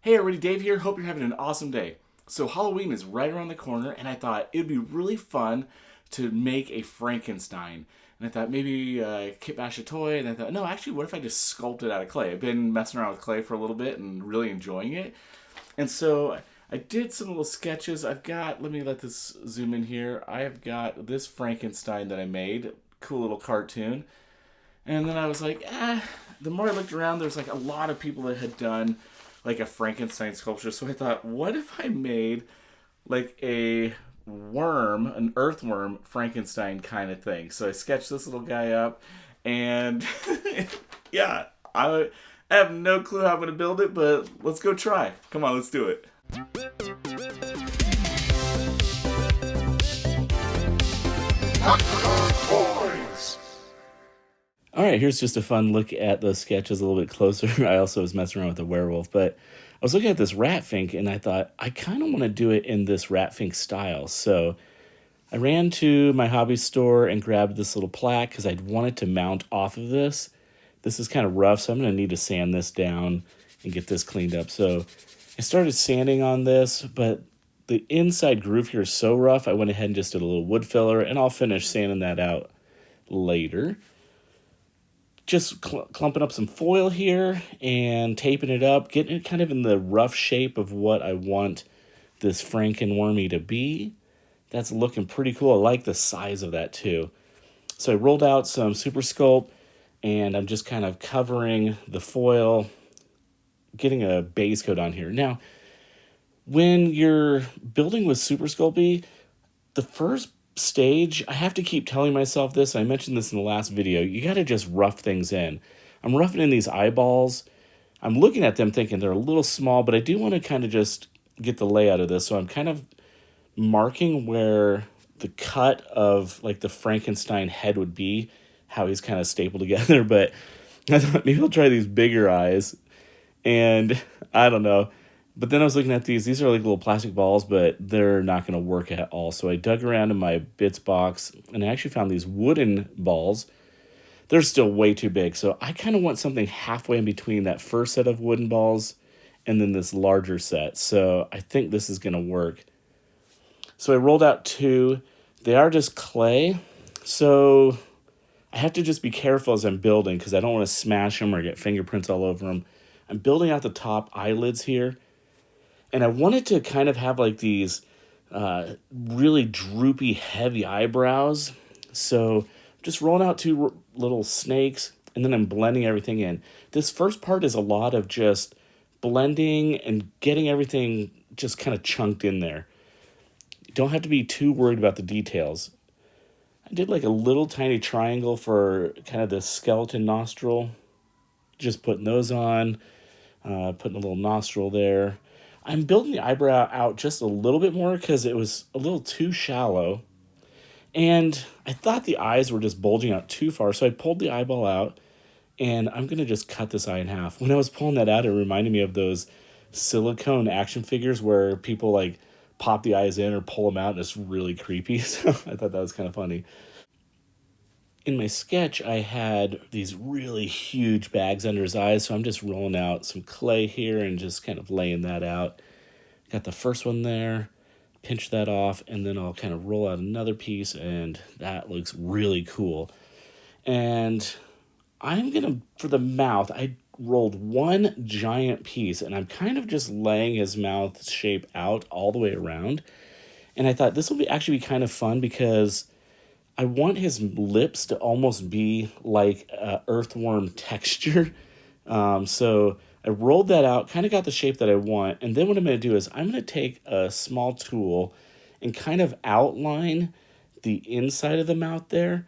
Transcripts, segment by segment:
Hey everybody, Dave here. Hope you're having an awesome day. So Halloween is right around the corner, and I thought it would be really fun to make a Frankenstein. And I thought maybe kit bash a toy, and I thought, no, actually, what if I just sculpt it out of clay? I've been messing around with clay for a little bit and really enjoying it. And so I did some little sketches. I've got, let me let this zoom in here. I have got this Frankenstein that I made, cool little cartoon. And then I was like, the more I looked around, there's like a lot of people that had done like a Frankenstein sculpture. So I thought, what if I made like a worm, an earthworm Frankenstein kind of thing? So I sketched this little guy up, and yeah, I have no clue how I'm going to build it, but let's go try. Come on, let's do it. All right, here's just a fun look at the sketches a little bit closer. I also was messing around with a werewolf, but I was looking at this rat fink, and I thought, I kind of want to do it in this rat fink style. So I ran to my hobby store and grabbed this little plaque because I'd wanted to mount off of this. This is kind of rough, so I'm going to need to sand this down and get this cleaned up. So I started sanding on this, but the inside groove here is so rough, I went ahead and just did a little wood filler, and I'll finish sanding that out later. Just clumping up some foil here and taping it up, getting it kind of in the rough shape of what I want this Frankenwormie to be. That's looking pretty cool. I like the size of that too. So I rolled out some Super Sculpt, and I'm just kind of covering the foil, getting a base coat on here. Now, when you're building with Super Sculpey, the first stage, I have to keep telling myself this, I mentioned this in the last video, you got to just rough things in. I'm roughing in these eyeballs. I'm looking at them thinking they're a little small, but I do want to kind of just get the layout of this. So I'm kind of marking where the cut of like the Frankenstein head would be, how he's kind of stapled together. But I thought maybe I'll try these bigger eyes, and I don't know. But then I was looking at these are like little plastic balls, but they're not going to work at all. So I dug around in my bits box, and I actually found these wooden balls. They're still way too big, so I kind of want something halfway in between that first set of wooden balls and then this larger set. So I think this is going to work. So I rolled out two. They are just clay, so I have to just be careful as I'm building because I don't want to smash them or get fingerprints all over them. I'm building out the top eyelids here. And I wanted to kind of have like these really droopy, heavy eyebrows. So just rolling out two little snakes, and then I'm blending everything in. This first part is a lot of just blending and getting everything just kind of chunked in there. You don't have to be too worried about the details. I did like a little tiny triangle for kind of the skeleton nostril. Just putting those on, putting a little nostril there. I'm building the eyebrow out just a little bit more because it was a little too shallow. And I thought the eyes were just bulging out too far, so I pulled the eyeball out, and I'm going to just cut this eye in half. When I was pulling that out, it reminded me of those silicone action figures where people like pop the eyes in or pull them out, and it's really creepy. So I thought that was kind of funny. In my sketch, I had these really huge bags under his eyes, so I'm just rolling out some clay here and just kind of laying that out. Got the first one there, pinch that off, and then I'll kind of roll out another piece, and that looks really cool. And I'm going to, for the mouth, I rolled one giant piece, and I'm kind of just laying his mouth shape out all the way around. And I thought this will actually be kind of fun because I want his lips to almost be like earthworm texture. So I rolled that out, kind of got the shape that I want. And then what I'm going to do is I'm going to take a small tool and kind of outline the inside of the mouth there.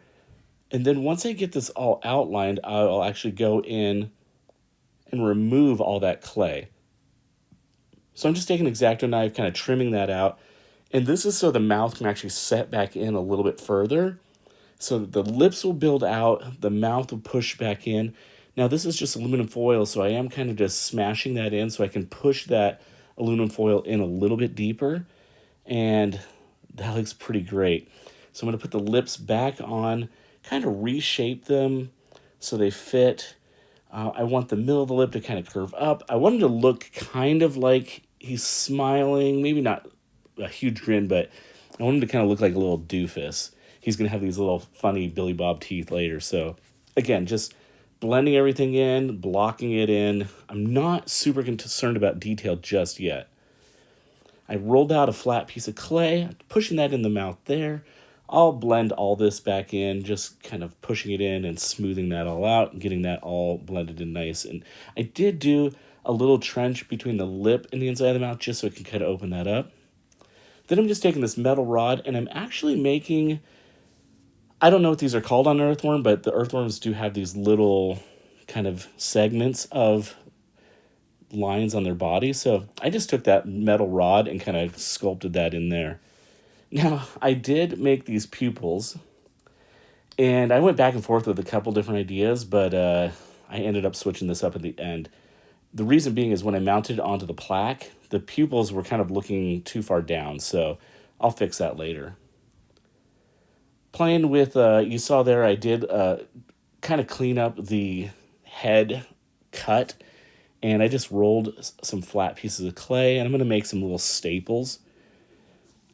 And then once I get this all outlined, I'll actually go in and remove all that clay. So I'm just taking an X-Acto knife, kind of trimming that out. And this is so the mouth can actually set back in a little bit further. So that the lips will build out, the mouth will push back in. Now this is just aluminum foil, so I am kind of just smashing that in so I can push that aluminum foil in a little bit deeper. And that looks pretty great. So I'm going to put the lips back on, kind of reshape them so they fit. I want the middle of the lip to kind of curve up. I want him to look kind of like he's smiling, maybe not a huge grin, but I want him to kind of look like a little doofus. He's going to have these little funny Billy Bob teeth later. So again, just blending everything in, blocking it in. I'm not super concerned about detail just yet. I rolled out a flat piece of clay, pushing that in the mouth there. I'll blend all this back in, just kind of pushing it in and smoothing that all out and getting that all blended in nice. And I did do a little trench between the lip and the inside of the mouth just so I can kind of open that up. Then I'm just taking this metal rod and I'm actually making, I don't know what these are called on earthworm, but the earthworms do have these little kind of segments of lines on their body. So I just took that metal rod and kind of sculpted that in there. Now, I did make these pupils, and I went back and forth with a couple different ideas, but I ended up switching this up at the end. The reason being is when I mounted it onto the plaque, the pupils were kind of looking too far down, so I'll fix that later. Playing with, you saw there, I did kind of clean up the head cut, and I just rolled some flat pieces of clay, and I'm going to make some little staples.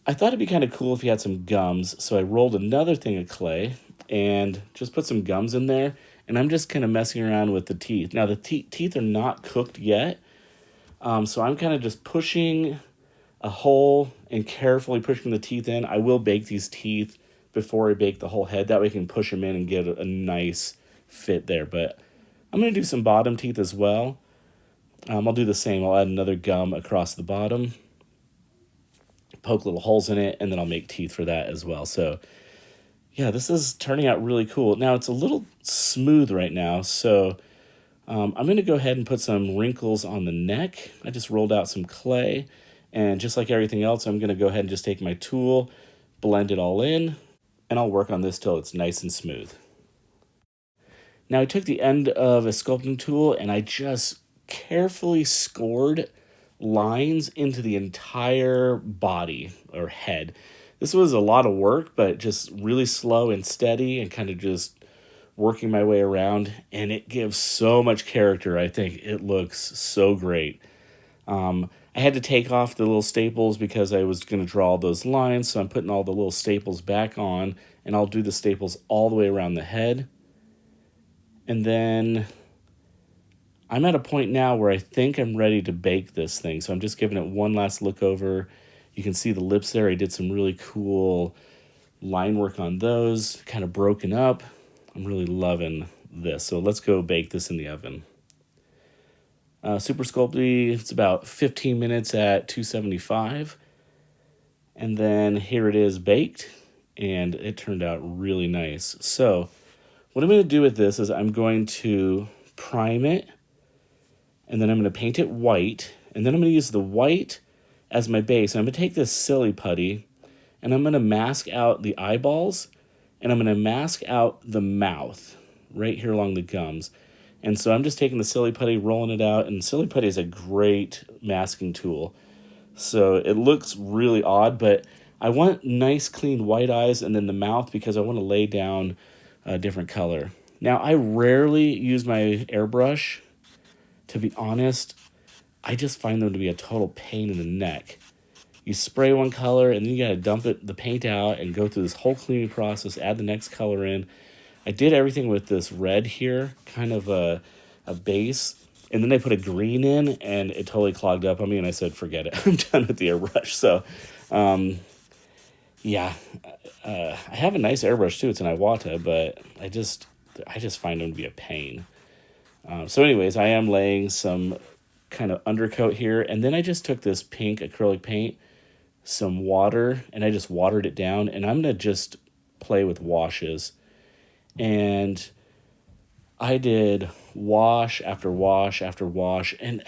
I thought it'd be kind of cool if you had some gums, so I rolled another thing of clay and just put some gums in there, and I'm just kind of messing around with the teeth. Now, the teeth are not cooked yet, so I'm kind of just pushing a hole and carefully pushing the teeth in. I will bake these teeth before I bake the whole head. That way I can push them in and get a nice fit there, but I'm going to do some bottom teeth as well. I'll do the same. I'll add another gum across the bottom, poke little holes in it, and then I'll make teeth for that as well. So yeah, this is turning out really cool. Now it's a little smooth right now, so I'm going to go ahead and put some wrinkles on the neck. I just rolled out some clay, and just like everything else, I'm going to go ahead and just take my tool, blend it all in, and I'll work on this till it's nice and smooth. Now I took the end of a sculpting tool and I just carefully scored lines into the entire body or head. This was a lot of work, but just really slow and steady and kind of just working my way around, and it gives so much character. I think it looks so great. I had to take off the little staples because I was going to draw those lines, so I'm putting all the little staples back on, and I'll do the staples all the way around the head. And then I'm at a point now where I think I'm ready to bake this thing. So I'm just giving it one last look over. You can see the lips there. I did some really cool line work on those, kind of broken up. I'm really loving this. So let's go bake this in the oven. Super Sculpey, it's about 15 minutes at 275. And then here it is baked, and it turned out really nice. So what I'm going to do with this is I'm going to prime it, and then I'm going to paint it white, and then I'm going to use the white as my base. And I'm going to take this silly putty, and I'm going to mask out the eyeballs, and I'm going to mask out the mouth right here along the gums. And so I'm just taking the silly putty, rolling it out, and silly putty is a great masking tool. So it looks really odd, but I want nice clean white eyes and then the mouth because I want to lay down a different color. Now, I rarely use my airbrush. To be honest, I just find them to be a total pain in the neck. You spray one color, and then you got to dump the paint out and go through this whole cleaning process, add the next color in. I did everything with this red here, kind of a base, and then I put a green in, and it totally clogged up on me, and I said, forget it. I'm done with the airbrush. So, yeah, I have a nice airbrush, too. It's an Iwata, but I just find them to be a pain. So anyways, I am laying some kind of undercoat here, and then I just took this pink acrylic paint, some water, and I just watered it down, and I'm going to just play with washes. And I did wash after wash after wash, and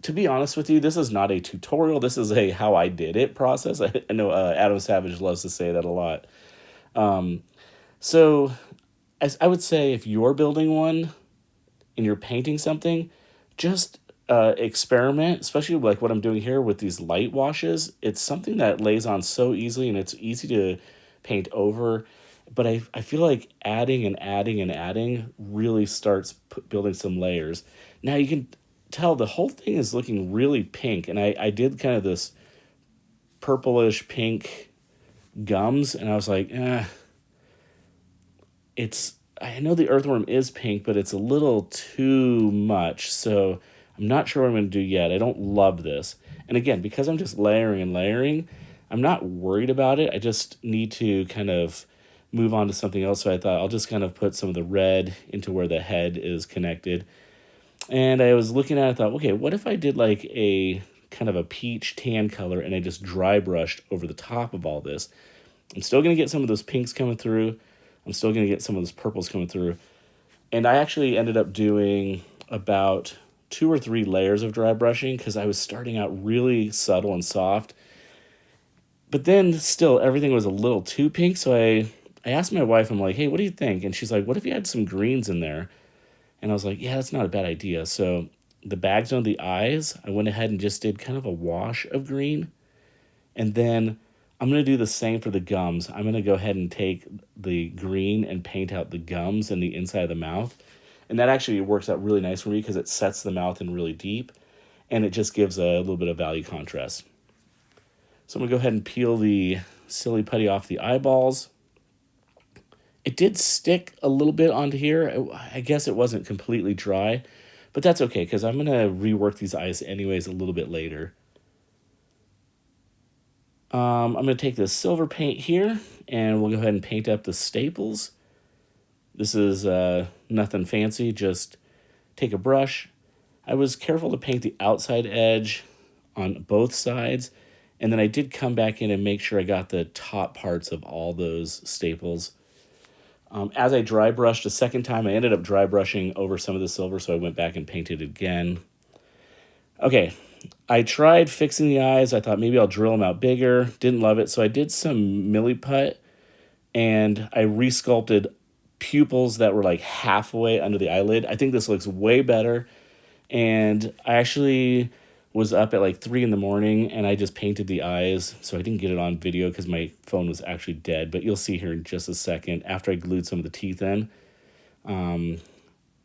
to be honest with you, this is not a tutorial. This is a how I did it process. I know Adam Savage loves to say that a lot. So as I would say, if you're building one and you're painting something, just experiment, especially like what I'm doing here with these light washes. It's something that lays on so easily, and it's easy to paint over. but I feel like adding and adding and adding really starts building some layers. Now you can tell the whole thing is looking really pink, and I did kind of this purplish pink gums, and I was like, it's, I know the earthworm is pink, but it's a little too much, so I'm not sure what I'm going to do yet. I don't love this. And again, because I'm just layering and layering, I'm not worried about it. I just need to kind of move on to something else. So I thought I'll just kind of put some of the red into where the head is connected. And I was looking at it, I thought, okay, what if I did like a kind of a peach tan color and I just dry brushed over the top of all this? I'm still going to get some of those pinks coming through. I'm still going to get some of those purples coming through. And I actually ended up doing about 2 or 3 layers of dry brushing because I was starting out really subtle and soft. But then still everything was a little too pink. So I asked my wife, I'm like, hey, what do you think? And she's like, what if you had some greens in there? And I was like, yeah, that's not a bad idea. So the bags on the eyes, I went ahead and just did kind of a wash of green. And then I'm going to do the same for the gums. I'm going to go ahead and take the green and paint out the gums and the inside of the mouth. And that actually works out really nice for me because it sets the mouth in really deep. And it just gives a little bit of value contrast. So I'm going to go ahead and peel the silly putty off the eyeballs. It did stick a little bit onto here. I guess it wasn't completely dry, but that's okay because I'm going to rework these eyes anyways a little bit later. I'm going to take this silver paint here and we'll go ahead and paint up the staples. This is nothing fancy, just take a brush. I was careful to paint the outside edge on both sides, and then I did come back in and make sure I got the top parts of all those staples. As I dry brushed a second time, I ended up dry brushing over some of the silver, so I went back and painted it again. Okay, I tried fixing the eyes. I thought maybe I'll drill them out bigger. Didn't love it, so I did some milliput, and I resculpted pupils that were like halfway under the eyelid. I think this looks way better, and I actually was up at like 3 in the morning and I just painted the eyes. So I didn't get it on video because my phone was actually dead, but you'll see here in just a second after I glued some of the teeth in.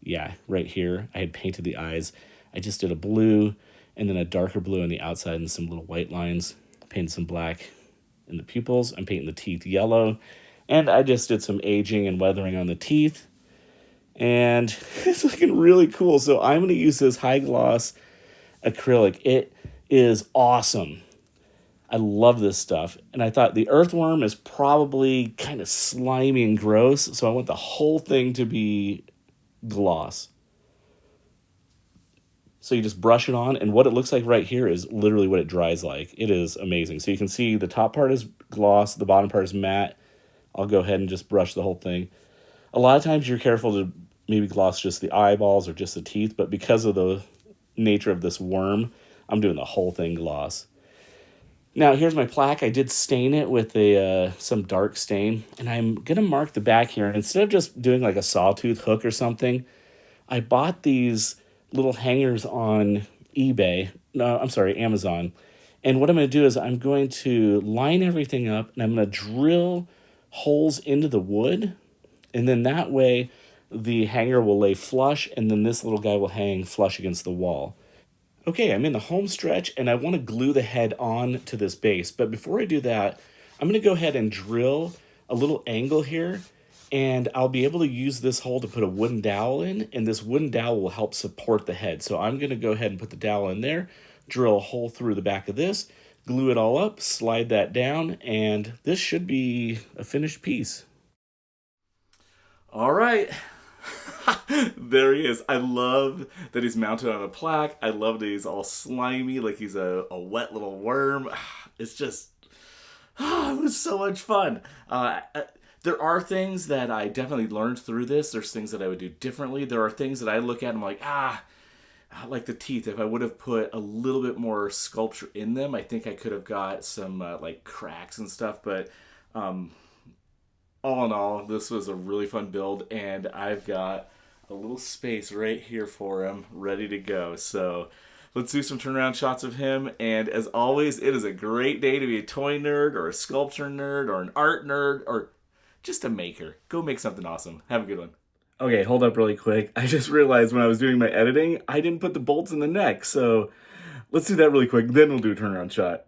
Yeah, right here, I had painted the eyes. I just did a blue and then a darker blue on the outside and some little white lines. Painted some black in the pupils. I'm painting the teeth yellow. And I just did some aging and weathering on the teeth. And it's looking really cool. So I'm going to use this high gloss acrylic. It is awesome. I love this stuff. And I thought the earthworm is probably kind of slimy and gross, so I want the whole thing to be gloss. So you just brush it on, and what it looks like right here is literally what it dries like. It is amazing. So you can see the top part is gloss, the bottom part is matte. I'll go ahead and just brush the whole thing. A lot of times you're careful to maybe gloss just the eyeballs or just the teeth, but because of the nature of this worm, I'm doing the whole thing gloss. Now here's my plaque. I did stain it with a some dark stain, and I'm gonna mark the back here. And instead of just doing like a sawtooth hook or something, I bought these little hangers on eBay. No, I'm sorry, Amazon. And what I'm gonna do is I'm going to line everything up, and I'm gonna drill holes into the wood, and then that way the hanger will lay flush, and then this little guy will hang flush against the wall. Okay, I'm in the home stretch, and I want to glue the head on to this base. But before I do that, I'm going to go ahead and drill a little angle here, and I'll be able to use this hole to put a wooden dowel in, and this wooden dowel will help support the head. So I'm going to go ahead and put the dowel in there, drill a hole through the back of this, glue it all up, slide that down, and this should be a finished piece. All right. There he is. I love that he's mounted on a plaque. I love that he's all slimy, like he's a wet little worm. It's just, it was so much fun. There are things that I definitely learned through this. There's things that I would do differently. There are things that I look at and I'm like, like the teeth. If I would have put a little bit more sculpture in them, I think I could have got some like cracks and stuff. But all in all, this was a really fun build, and I've got a little space right here for him ready to go. So let's do some turnaround shots of him. And as always, it is a great day to be a toy nerd or a sculpture nerd or an art nerd or just a maker. Go make something awesome. Have a good one. Okay, hold up really quick. I just realized when I was doing my editing, I didn't put the bolts in the neck, so let's do that really quick, then we'll do a turnaround shot.